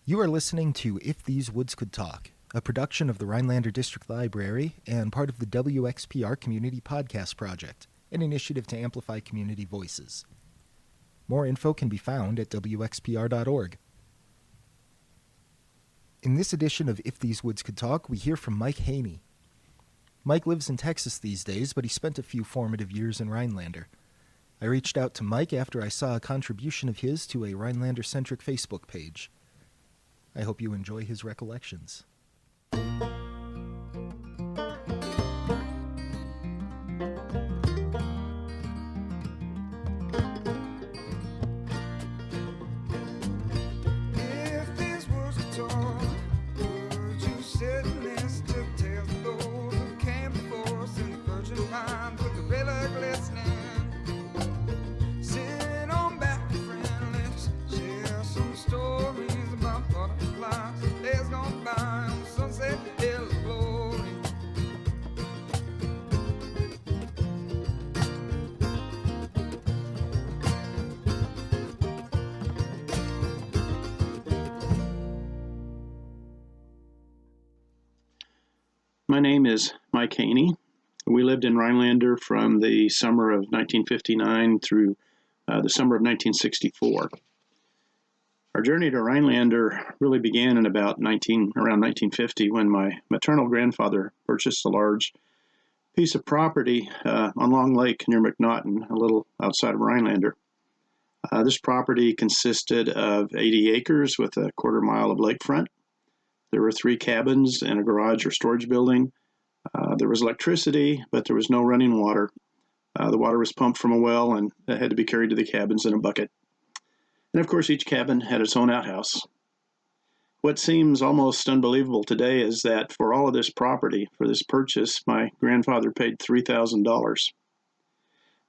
You are listening to If These Woods Could Talk, a production of the Rhinelander District Library and part of the WXPR Community Podcast Project, an initiative to amplify community voices. More info can be found at wxpr.org. In this edition of If These Woods Could Talk, we hear from Mike Haney. Mike lives in Texas these days, but he spent a few formative years in Rhinelander. I reached out to Mike after I saw a contribution of his to a Rhinelander-centric Facebook page. I hope you enjoy his recollections. If these words could talk, would you sit and listen to the tales of those who came before us in the virgin pines with the river glistening? Sit on back to friendlies, share some stories about butterflies, days gone by on the sunset hill of glory. My name is Mike Haney. We lived in Rhinelander from the summer of 1959 through the summer of 1964. Our journey to Rhinelander really began in around 1950 when my maternal grandfather purchased a large piece of property on Long Lake near McNaughton, a little outside of Rhinelander. This property consisted of 80 acres with a quarter mile of lakefront. There were 3 cabins and a garage or storage building. There was electricity, but there was no running water. The water was pumped from a well and it had to be carried to the cabins in a bucket. And of course, each cabin had its own outhouse. What seems almost unbelievable today is that for all of this property, for this purchase, my grandfather paid $3,000.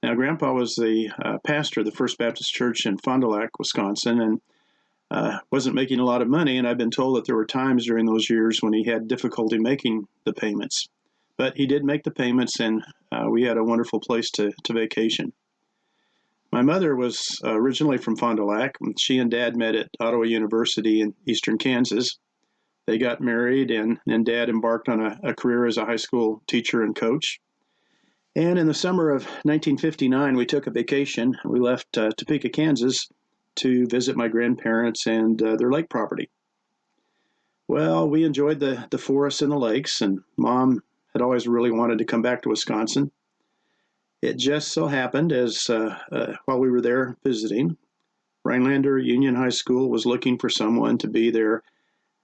Now, Grandpa was the pastor of the First Baptist Church in Fond du Lac, Wisconsin, and wasn't making a lot of money, and I've been told that there were times during those years when he had difficulty making the payments. But he did make the payments, and we had a wonderful place to vacation. My mother was originally from Fond du Lac. She and Dad met at Ottawa University in eastern Kansas. They got married, and Dad embarked on a career as a high school teacher and coach. And in the summer of 1959, we took a vacation. We left Topeka, Kansas, to visit my grandparents and their lake property. Well, we enjoyed the forests and the lakes, and Mom had always really wanted to come back to Wisconsin. It just so happened as while we were there visiting, Rhinelander Union High School was looking for someone to be their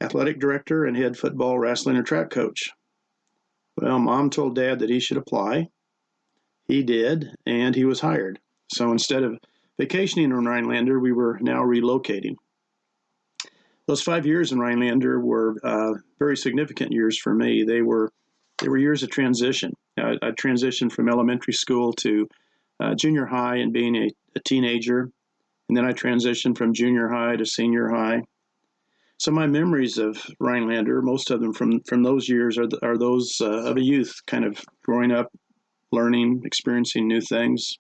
athletic director and head football, wrestling, and track coach. Well, Mom told Dad that he should apply. He did, and he was hired. So instead of vacationing in Rhinelander, we were now relocating. Those 5 years in Rhinelander were very significant years for me. They were years of transition. I transitioned from elementary school to junior high and being a teenager, and then I transitioned from junior high to senior high. So my memories of Rhinelander, most of them from those years, are those of a youth, kind of growing up, learning, experiencing new things.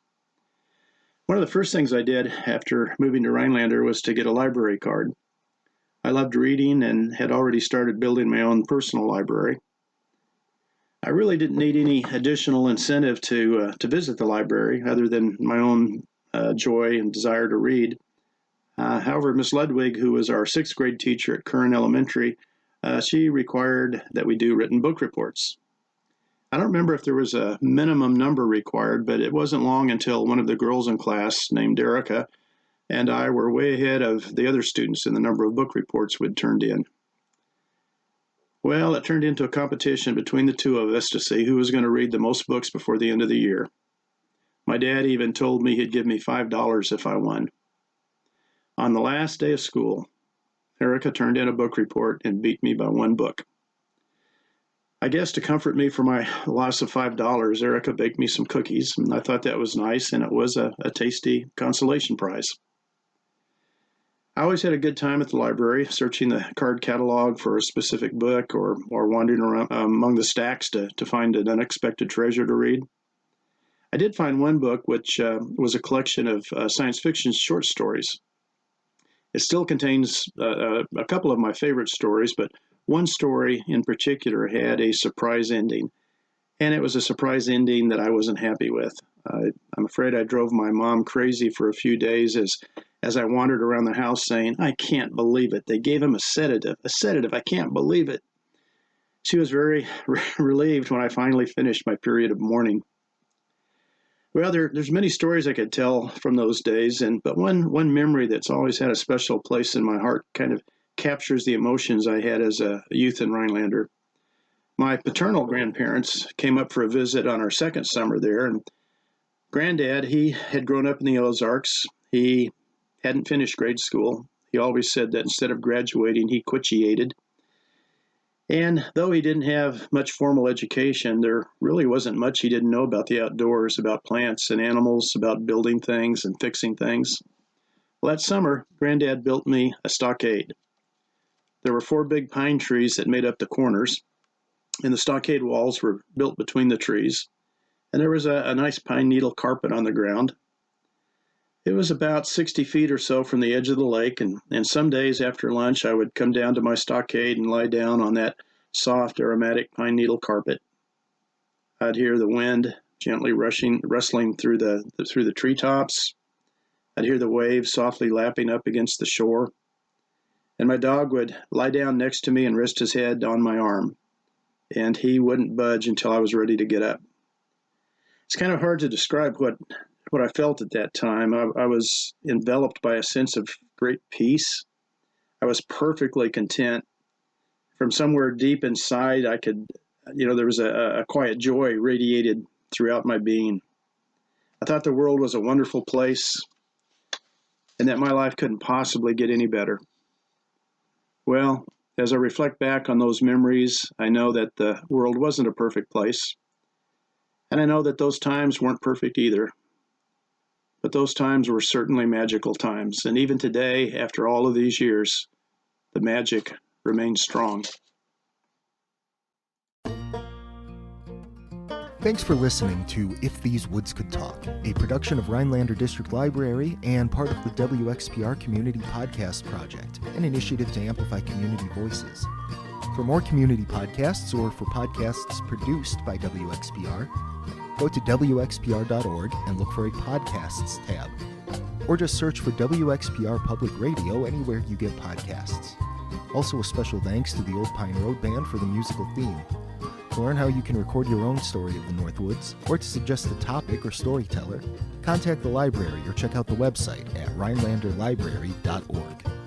One of the first things I did after moving to Rhinelander was to get a library card. I loved reading and had already started building my own personal library. I really didn't need any additional incentive to visit the library other than my own joy and desire to read. However, Miss Ludwig, who was our 6th grade teacher at Curran Elementary, she required that we do written book reports. I don't remember if there was a minimum number required, but it wasn't long until one of the girls in class named Erica and I were way ahead of the other students in the number of book reports we'd turned in. Well, it turned into a competition between the two of us to see who was going to read the most books before the end of the year. My dad even told me he'd give me $5 if I won. On the last day of school, Erica turned in a book report and beat me by 1 book. I guess to comfort me for my loss of $5, Erica baked me some cookies, and I thought that was nice, and it was a tasty consolation prize. I always had a good time at the library, searching the card catalog for a specific book or wandering around among the stacks to find an unexpected treasure to read. I did find one book which was a collection of science fiction short stories. It still contains a couple of my favorite stories, but one story in particular had a surprise ending. And it was a surprise ending that I wasn't happy with. I'm afraid I drove my mom crazy for a few days as I wandered around the house saying, I can't believe it. They gave him a sedative. I can't believe it. She was very relieved when I finally finished my period of mourning. Well, there's many stories I could tell from those days, but one memory that's always had a special place in my heart kind of captures the emotions I had as a youth in Rhinelander. My paternal grandparents came up for a visit on our second summer there, and Granddad, he had grown up in the Ozarks. He hadn't finished grade school. He always said that instead of graduating, he quitiated. And though he didn't have much formal education, there really wasn't much he didn't know about the outdoors, about plants and animals, about building things and fixing things. Well, that summer, Granddad built me a stockade. There were 4 big pine trees that made up the corners, and the stockade walls were built between the trees. And there was a nice pine needle carpet on the ground. It was about 60 feet or so from the edge of the lake, and some days after lunch I would come down to my stockade and lie down on that soft, aromatic pine needle carpet. I'd hear the wind gently rustling through the treetops. I'd hear the waves softly lapping up against the shore, and my dog would lie down next to me and rest his head on my arm, and he wouldn't budge until I was ready to get up. It's kind of hard to describe what I felt at that time. I was enveloped by a sense of great peace. I was perfectly content. From somewhere deep inside, there was a quiet joy radiated throughout my being. I thought the world was a wonderful place and that my life couldn't possibly get any better. Well, as I reflect back on those memories, I know that the world wasn't a perfect place. And I know that those times weren't perfect either. But those times were certainly magical times. And even today, after all of these years, the magic remains strong. Thanks for listening to If These Woods Could Talk, a production of Rhinelander District Library and part of the WXPR Community Podcast Project, an initiative to amplify community voices. For more community podcasts or for podcasts produced by WXPR, go to WXPR.org and look for a Podcasts tab. Or just search for WXPR Public Radio anywhere you get podcasts. Also a special thanks to the Old Pine Road Band for the musical theme. To learn how you can record your own story of the Northwoods, or to suggest a topic or storyteller, contact the library or check out the website at rhinelanderlibrary.org.